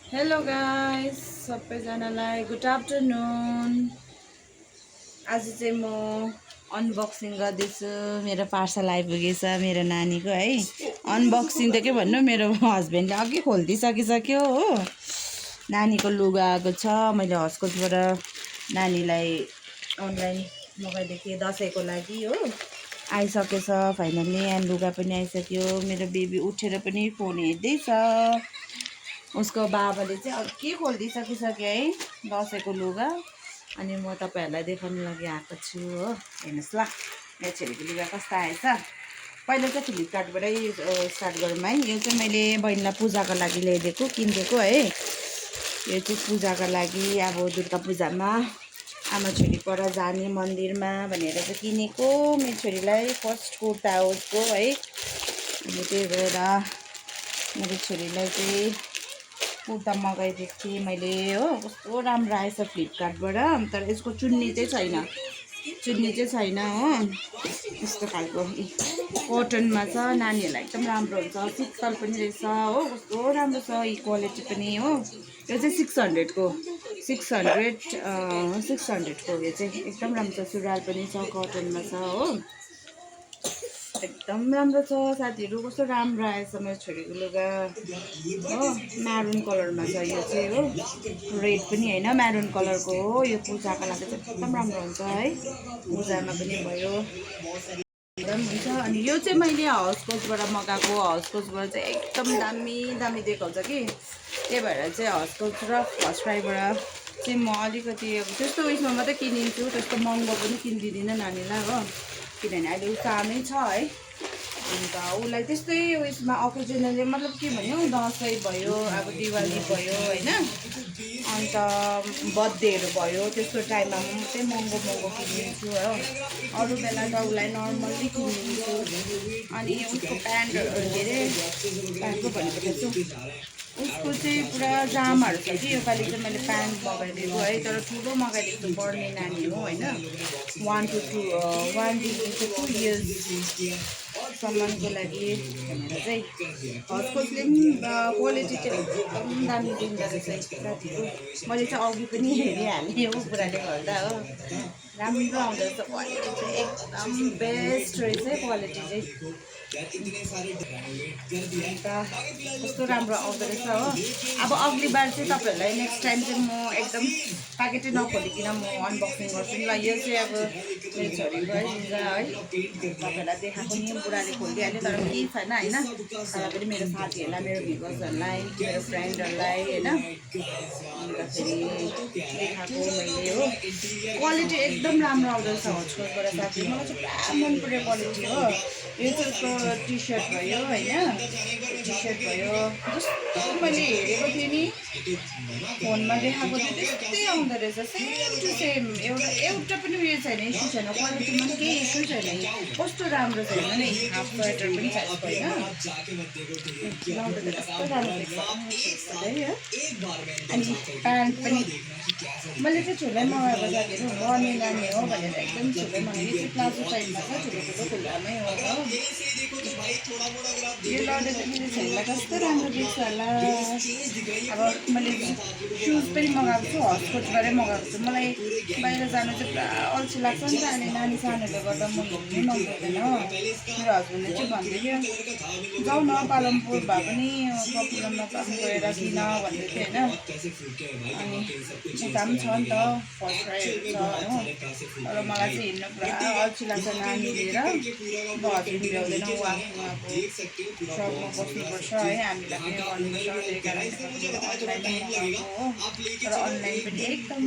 Hello guys सबैजनालाई good afternoon. आज चाहिँ म अनबक्सिङ गर्दैछु। मेरो पार्सल आइपुगेछ मेरो नानीको है। अनबक्सिङ त के भन्नु, मेरो हस्बेन्डले अघि खोलिदिइसकिसक्यो हो। नानीको लुगा आएको छ। मैले हस्कोचबाट नानीलाई अनलाइन मगाइदिएको थिएँ दसैँको लागि हो। आइसकेछ फाइनल्ली। एन्ड लुगा पनि आइसक्यो। मेरो बेबी उठेर पनि फोन हेर्दैछ। उसको बाबाले चाहिँ अघि खोलिदिइसकिसक्यो है दसैँको लुगा। अनि म तपाईँहरूलाई देखाउनु लागि आएको छु हो। हेर्नुहोस् ल मेरो छोरीको लुगा कस्तो आएछ। पहिला चाहिँ फ्लिपकार्टबाटै स्टार्ट गरौँ है। यो चाहिँ मैले बहिनीलाई पूजाको लागि ल्याइदिएको किनिदिएको है। यो चाहिँ पूजाको लागि अब दुर्गा पूजामा आमा छोरी पर जाने मन्दिरमा भनेर चाहिँ किनेको। मेरो छोरीलाई फर्स्ट कुर्ता हो उसको है। अनि त्यही भएर मेरो छोरीलाई चाहिँ कुर्ता मगाइदिएको थिएँ मैले हो। कस्तो राम्रो आएछ फ्लिपकार्टबाट। तर यसको चुन्नी चाहिँ छैन हो। यस्तो खालको कटनमा छ। नानीहरूलाई एकदम राम्रो हुन्छ। शीतल पनि रहेछ हो। कस्तो राम्रो छ यी क्वालिटी पनि हो। यो चाहिँ 600 को यो चाहिँ एकदम राम्रो छ। सुरुवाल पनि छ, कटनमा छ हो। एकदम राम्रो छ साथीहरू। कस्तो राम्रो आएछ मेरो छोरीको लुगा हो। म्यारुन कलरमा छ यो चाहिँ हो। रेड पनि होइन, म्यारुन कलरको हो। यो पूजाको लागि चाहिँ एकदम राम्रो हुन्छ है। पूजामा पनि भयो हुन्छ। अनि यो चाहिँ मैले हस्कोचबाट मगाएको। हस्कोचबाट चाहिँ एकदम दामी देखाउँछ कि। त्यही भएर चाहिँ हस्कोच र फर्स्ट क्राईबाट चाहिँ म अलिकति अब त्यस्तो उयसमा मात्रै किनिदिन्छु। त्यस्तो महँगो पनि किनिदिँदिनँ नानीलाई हो। किनभने अहिले ऊ सानै छ है। अन्त उसलाई त्यस्तै उयसमा अकेजनली मतलब के भन्यो, दसैँ भयो, अब दिवाली भयो होइन, अन्त बर्थडेहरू भयो, त्यस्तो टाइममा म मात्रै महँगो किनिदिन्छु हो। अरू बेला त उसलाई नर्मल्ली किनिदिन्छु। अनि उसको प्यान्टहरू के अरे प्यान्टको भनेको छु उसको चाहिँ पुरा जामाहरू छ कि। योपालि चाहिँ मैले प्यान्ट मगाइदिएको है। तर ठुलो मगाइदिएको छु, पढ्ने नानी हो होइन। 1 to 2 इयर्ससम्मको लागि भनेर चाहिँ हस्कोचले पनि क्वालिटी चाहिँ एकदम दामी दिँदो रहेछ साथीहरू। मैले चाहिँ अघि पनि हेरिहालेँ हो कुराले गर्दा हो। राम्रो आउँदो रहेछ क्वालिटी चाहिँ एकदम बेस्ट रहेछ क्वालिटी चाहिँ। अन्त कस्तो राम्रो आउँदो रहेछ हो। अब अग्ली बार चाहिँ तपाईँहरूलाई नेक्स्ट टाइम चाहिँ म एकदम प्याकेटै नखोलिकन म अनबक्सिङ गर्छु नि ल। यो चाहिँ अब मेरो छोरीको है लुगा है। तपाईँहरूलाई देखाएको नि बुढाले खोलिदिइहाल्यो तर केही छैन होइन। तर पनि मेरो साथीहरूलाई, मेरो भिभर्सहरूलाई, मेरो फ्रेन्डहरूलाई होइन अन्तखेरि देखाएको मैले हो। क्वालिटी एकदम राम्रो आउँदो रहेछ हस्कोचबाट साथी। मलाई चाहिँ पुरा मन पऱ्यो क्वालिटी हो। यो चाहिँ उसको टी सर्ट भयो होइन। टी सर्ट भयो जस्तो मैले हेरेको थिएँ नि फोनमा देखाएको थियो त्यस्तै आउँदो रहेछ। Same to same. एउटा पनि उयो छैन, इस्यु छैन। क्वालिटीमा पनि केही इस्यु छैन। कस्तो राम्रो छ हेर्नु नि। हाफ स्वेटर पनि छ यसको होइन। लाउँदा त कस्तो राम्रो देख्छ है। अनि प्यान्ट पनि मैले चाहिँ ठुलै मगाएको साथीहरू। बढ्ने नानी हो भनेर एकदम ठुलै मगाएको। यो चाहिँ प्लाजो टाइपमा छ, ठुलो खुल्लामै हो। यो लाउँदा चाहिँ मेरो छोरीलाई कस्तो राम्रो देख्छ होला। अब मैले सुज पनि मगाएको छु, हस्कोचबाटै मगाएको छु। मलाई बाहिर जानु चाहिँ पुरा अल्छी लाग्छ नि त। अनि नानी सानोले गर्दा म हिँड्नै मन पर्दैन हो। मेरो हस्बेन्डले चाहिँ भन्दै थियो जाउँ न पालमपुर भए पनि कपिलमा पनि गएर किन भन्दै थियो होइन। अनि उता पनि छ नि त फर्स्ट क्राईहरू छ हो। तर मलाई चाहिँ हिँड्नु पुरा अल्छी लाग्छ नानी लिएर। अब हस्बेन्ड भ्याउँदैन, ऊ आफ्नो अब सबमा बस्नुपर्छ है। हामीलाई पनि गर्नुपर्छ। त्यही कारणले गर्दा अनलाइनै मगाएको हो। तर अनलाइन पनि एकदम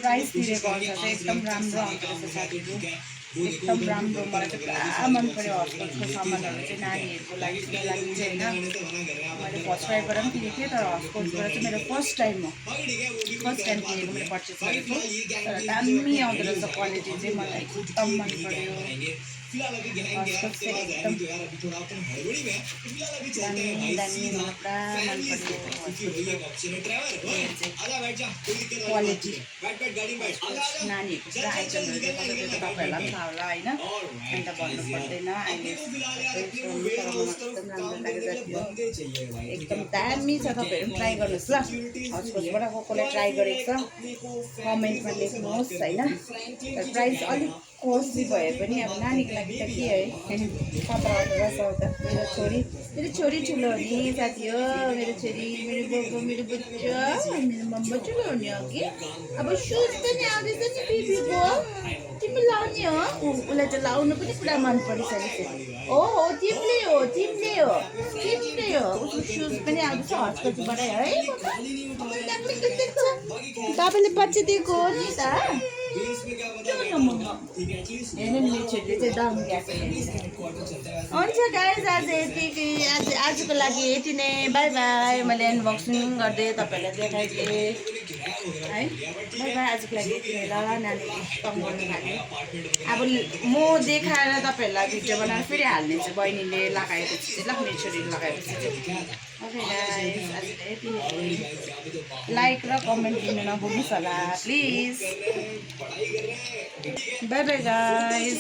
प्राइस तिरेको अनुसार चाहिँ एकदम राम्रो आउँदो रहेछ साथीहरू। एकदम राम्रो। मलाई चाहिँ पुरा मन पऱ्यो हस्कोचको सामानहरू चाहिँ नानीहरूको लागि चाहिँ होइन। मैले फर्स्ट क्राईबाट पनि किनेको थिएँ तर हस्कोचबाट चाहिँ मेरो फर्स्ट टाइम हो। फर्स्ट टाइम किनेको मैले पर्चेस गरेको। तर दामी आउँदो रहेछ क्वालिटी चाहिँ। मलाई एकदम मन पऱ्यो। हस्कस चाहिँ एकदम दामी दामी मलाई पुरा मन पर्यो क्वालिटी नानीहरूको पुरा आइटमहरू देखाउँदा त्यो त तपाईँहरूलाई पनि थाहा होला होइन अन्त भन्नु पर्दैन अहिले एकदम राम्रो लाग्यो एकदम दामी छ तपाईँहरू पनि ट्राई गर्नुहोस् ल हस्कसबाट कसले ट्राई गरेको छ कमेन्टमा लेख्नुहोस् होइन प्राइस अलिक कस्टली भए पनि अब नानीको लागि त के है 17-18 त मेरो छोरी ठुलो हो नि साथी हो मेरो छोरी मेरो बाबु मेरो बच्चा मेरो मम्मा ठुलो हुने हो कि अब सुज पनि आउँदैछ नि बेबीको तिमी लाउने हो उसलाई त लाउनु पनि पुरा मन परिसकेको छ हो तिमीले हो उसको सुज पनि आउँदैछ हस्कसबाट है तपाईँले पछि दिएको हो नि त हेर्नु मेरो छोरीले चाहिँ दम गएको हुन्छ गाइज आज यतिकै आजको लागि यति नै बाई बाई मैले अनबक्सिङ गर्दै तपाईँहरूलाई देखाइदिएँ है बाई बाई आजको लागि यति नै ल नानीले कम गर्नु थाल्यो अब म देखाएर तपाईँहरूलाई भिडियो बनाएर फेरि हाल्ने चाहिँ बहिनीले लगाएपछि चाहिँ ल मेरो छोरीले लगाएपछि चाहिँ ओके गाइज आजको यति नै लाइक र कमेन्ट दिनु नभुल्नुहोस् होला प्लिज बाई बाई गाइज